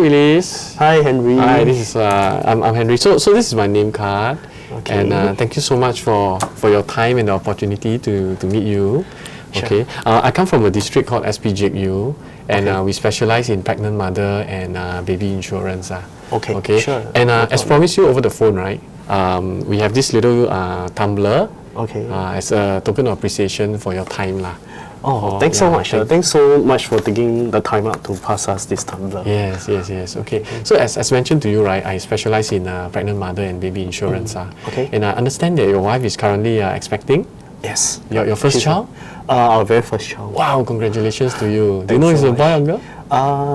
Willis. Hi, Henry. Hi, this is I'm Henry. So this is my name card, Okay. and thank you so much for your time and the opportunity to meet you. Sure. Okay, I come from a district called SPJU, and Okay. we specialize in pregnant mother and baby insurance. Okay, Okay. sure. And No as problem. promised you over the phone, right? We have this little tumbler. Okay. As a token of appreciation for your time, lah. Thanks so yeah, much. Thanks so much for taking the time out to pass us this tumbler. Yes. Okay. So as mentioned to you, right, I specialize in pregnant mother and baby insurance. Okay. And I understand that your wife is currently expecting Yes. your first She's- child. Our very first child. Wow, congratulations to you. Do you Thanks know it's so a boy or girl?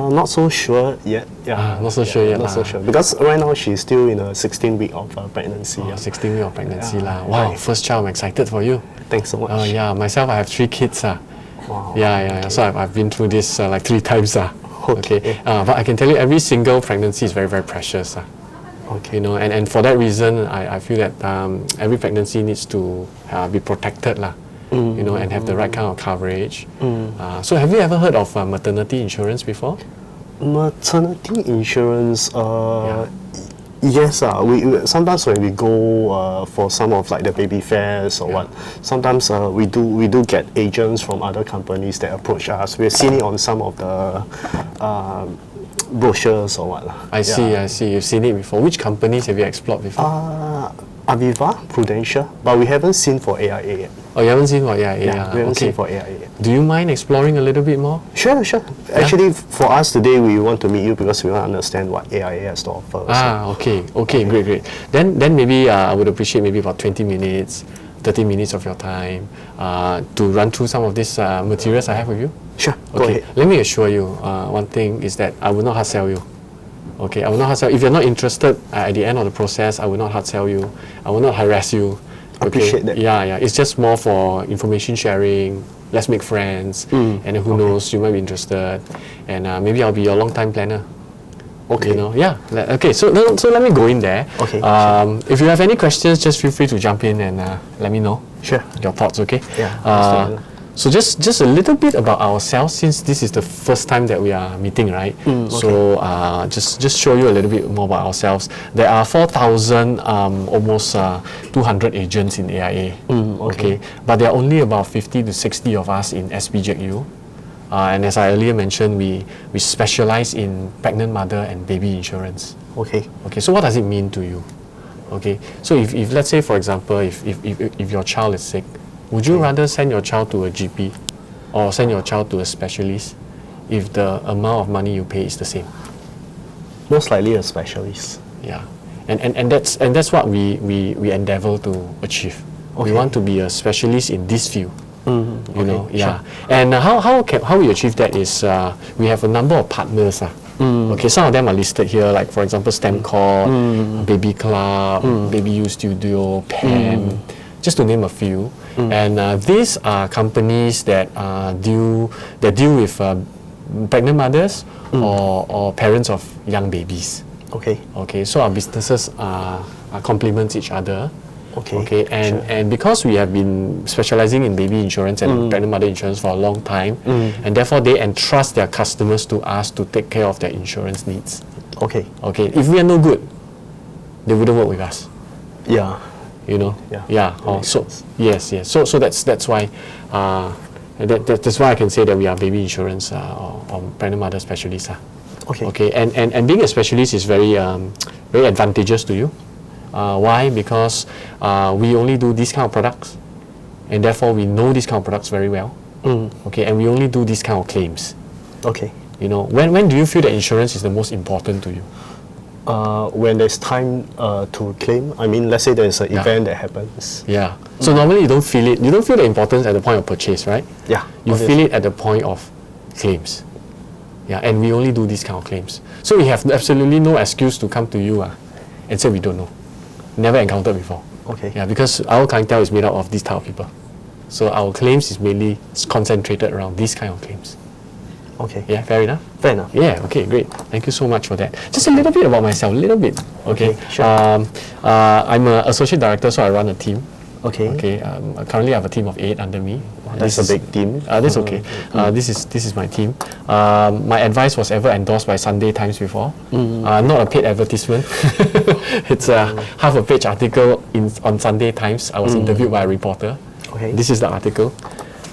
Not so sure yet. Yeah. Not so sure yet Not so lah. sure because right now she's still in a 16-week of pregnancy. Oh, yeah. 16 week of pregnancy Yeah. lah. Wow, Right. first child. I'm excited for you. Thanks so much. Oh yeah, myself I have 3 kids. Wow. Yeah. So I've been through this like 3 times. Okay. But I can tell you every single pregnancy is very, very precious. Okay. You know, and for that reason, I feel that every pregnancy needs to be protected, lah. You know, and have the right kind of coverage. So, have you ever heard of maternity insurance before? Maternity insurance. Yeah. Yes, we sometimes when we go for some of like the baby fairs or what, sometimes we do get agents from other companies that approach us. We've seen it on some of the brochures or what. I see. You've seen it before. Which companies have you explored before? Aviva, Prudential, but we haven't seen for AIA yet. Oh, you haven't seen what? Yeah. We haven't Okay. seen for AIA yet. Do you mind exploring a little bit more? Sure. Actually, for us today, we want to meet you because we want to understand what AIA has to offer. Okay, great. Then maybe I would appreciate maybe about 20 minutes, 30 minutes of your time to run through some of these materials I have with you. Sure, go Okay, ahead. let me assure you one thing is that I will not hard sell you. Okay, I will not hard sell. If you're not interested at the end of the process, I will not hard sell you. I will not harass you. Okay? Appreciate that. Yeah. It's just more for information sharing. Let's make friends, and who knows, you might be interested, and maybe I'll be your long-time planner. Okay. You know, yeah. Okay, so let me go in there. Okay, If you have any questions, just feel free to jump in and let me know Sure. your thoughts. Okay. Yeah, understand. So just a little bit about ourselves, since this is the first time that we are meeting, right? So just show you a little bit more about ourselves. There are 4,000, almost 200 agents in AIA. Okay, but there are only about 50 to 60 of us in SPJU. And as I earlier mentioned, we specialize in pregnant mother and baby insurance. Okay. Okay, so what does it mean to you? Okay, so if let's say, for example, if your child is sick, would you rather send your child to a GP or send your child to a specialist if the amount of money you pay is the same? Most likely a specialist. Yeah, and that's what we endeavor to achieve. We Okay. want to be a specialist in this field. You know, Okay, yeah. And how we achieve that is we have a number of partners. Okay, some of them are listed here, like for example, StemCord, Baby Club, Baby U Studio, PAM, just to name a few. And these are companies that deal with pregnant mothers or parents of young babies. Okay. Okay, so our businesses complement each other. Okay. And because we have been specializing in baby insurance and pregnant mother insurance for a long time, and therefore they entrust their customers to us to take care of their insurance needs. Okay. Okay, if we are no good, they wouldn't work with us. Yeah. You know. Yeah. Makes So sense. yes. So that's why. That's why I can say that we are baby insurance or pregnant mother specialists. Okay. Okay, and being a specialist is very advantageous to you. Why? Because we only do these kind of products, and therefore we know these kind of products very well. Okay, and we only do these kind of claims. Okay. You know, when do you feel that insurance is the most important to you? When there's time to claim, I mean, let's say there's an event that happens. Yeah. So normally you don't feel it. You don't feel the importance at the point of purchase, right? Yeah. You feel it at the point of claims. Yeah, and we only do these kind of claims. So we have absolutely no excuse to come to you and say we don't know. Never encountered before. Okay. Yeah, because our clientele is made up of these type of people. So our claims is mainly concentrated around these kind of claims. Okay. Yeah, fair enough? Fair enough. Yeah, okay, great. Thank you so much for that. Just a little bit about myself, a little bit. Okay, sure. I'm an associate director, so I run a team. Okay. Okay, currently I have a team of 8 under me. That's a big team. That's okay. This is my team. My advice was ever endorsed by Sunday Times before. Not a paid advertisement. It's a half a page article on Sunday Times. I was interviewed by a reporter. Okay. This is the article.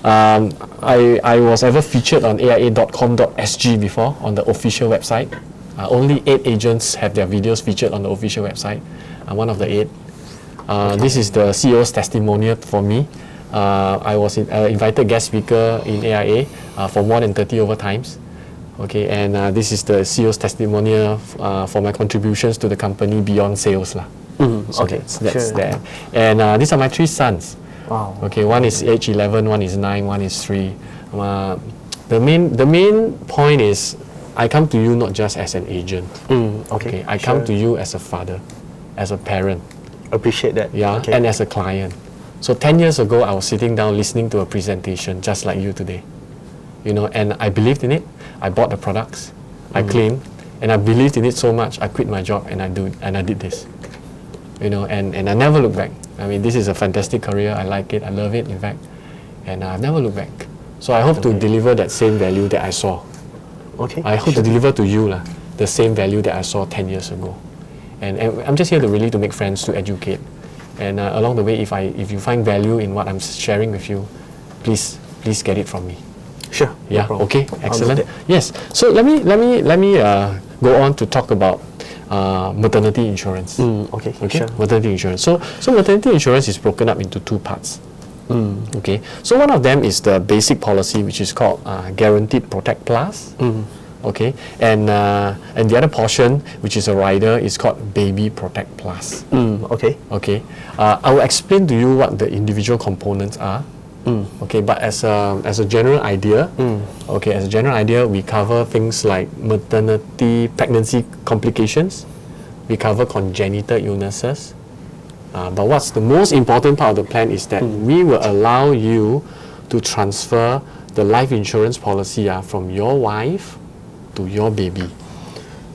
I was ever featured on aia.com.sg before on the official website. Only 8 agents have their videos featured on the official website. I'm one of the 8. This is the CEO's testimonial for me. I was invited guest speaker in AIA for more than 30 overtimes. Okay, and this is the CEO's testimonial for my contributions to the company beyond sales. So Okay, that's sure. there. And these are my 3 sons. Wow. Okay, one is age 11, one is 9, one is 3. The main point is I come to you not just as an agent. Okay. I come to you as a father, as a parent, Appreciate that. yeah, Okay. and as a client. So 10 years ago, I was sitting down listening to a presentation just like you today, and I believed in it. I bought the products, I claimed, and I believed in it so much. I quit my job and I did this, and I never looked back. I mean, this is a fantastic career. I like it. I love it, in fact, and I've never looked back. So I hope to deliver that same value that I saw. Okay. I hope to deliver to you the same value that I saw 10 years ago. And I'm just here to make friends, to educate. And along the way, if you find value in what I'm sharing with you, please get it from me. Sure. no Yeah. problem. Okay. I'll Excellent. note that. Yes. So let me go on to talk about maternity insurance. Okay. Okay. Sure. Maternity insurance. So maternity insurance is broken up into 2 parts. Okay. So one of them is the basic policy, which is called Guaranteed Protect Plus. Okay. And the other portion, which is a rider, is called Baby Protect Plus. Okay. Okay. I will explain to you what the individual components are. Okay, but as a general idea, we cover things like pregnancy complications. We cover congenital illnesses. But what's the most important part of the plan is that we will allow you to transfer the life insurance policy from your wife to your baby.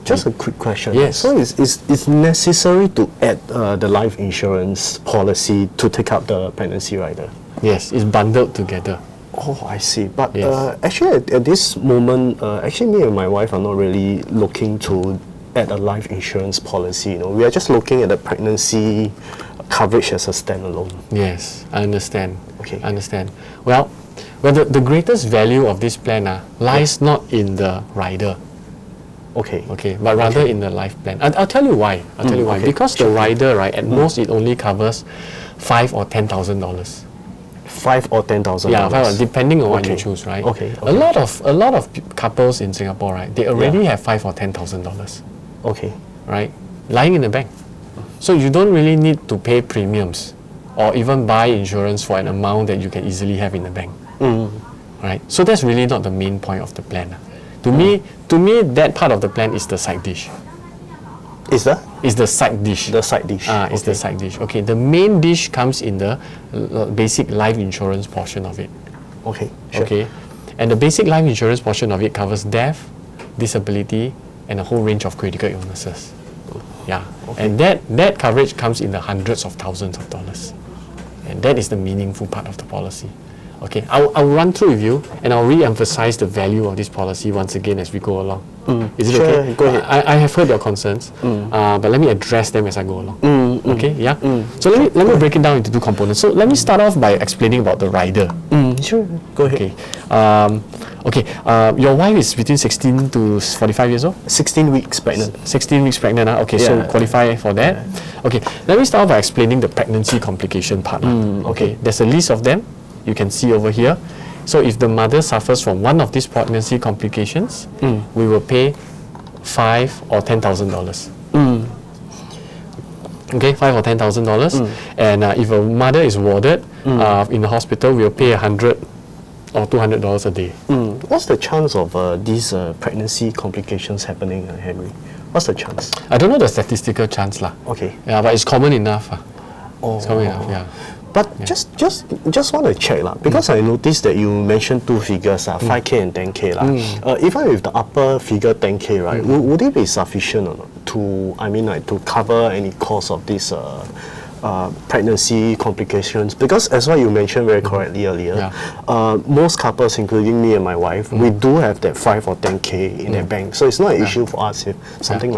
Just a quick question. Yes. So it's necessary to add the life insurance policy to take up the pregnancy rider? Yes, it's bundled together. Oh, I see. But Yes. actually, at this moment, actually, me and my wife are not really looking to add a life insurance policy. We are just looking at the pregnancy coverage as a standalone. Yes, I understand. Okay. I understand. Well, the greatest value of this plan lies not in the rider, Okay. but rather in the life plan. I'll tell you why. okay. Because the rider, right, at most it only covers $5,000 or $10,000. $5,000 or $10,000. Yeah, depending on what you Okay. choose, right? Okay, A lot of couples in Singapore, right, they already have $5,000 or $10,000, Okay. right, lying in the bank. So you don't really need to pay premiums or even buy insurance for an amount that you can easily have in the bank. Right? So that's really not the main point of the plan. To me, that part of the plan is the side dish. Is that Is the side dish. the side dish? It's the side dish. Okay, the main dish comes in the basic life insurance portion of it. Okay. Sure. Okay, and the basic life insurance portion of it covers death, disability, and a whole range of critical illnesses. Yeah, and that coverage comes in the hundreds of thousands of dollars, and that is the meaningful part of the policy. Okay, I'll run through with you, and I'll re-emphasize the value of this policy once again as we go along. Is it Sure, okay? go ahead. I have heard your concerns, but let me address them as I go along. Okay, yeah. So let me break it down into 2 components. So let me start off by explaining about the rider. Sure. Go ahead. Okay. Your wife is between 16 to 45 years old. 16 weeks pregnant. 16 weeks pregnant. Okay, so Yeah. qualify for that. Okay, let me start off by explaining the pregnancy complication part. Okay, there's a list of them. You can see over here. So if the mother suffers from one of these pregnancy complications, we will pay $5,000 or $10,000. Okay, $5,000 or $10,000. And if a mother is warded in the hospital, we'll pay $100 or $200 a day. What's the chance of these pregnancy complications happening, Henry? What's the chance? I don't know the statistical chance lah. Okay. Yeah, but it's common enough. Oh. It's common enough. Yeah. But just want to check lah, because I noticed that you mentioned 2 figures, 5K and 10K lah. Even with the upper figure 10K, right, would it be sufficient or not to, to cover any cost of this pregnancy complications, because as what you mentioned very correctly earlier, Yeah. most couples, including me and my wife, we do have that 5 or 10K in the bank, so it's not an issue for us if something like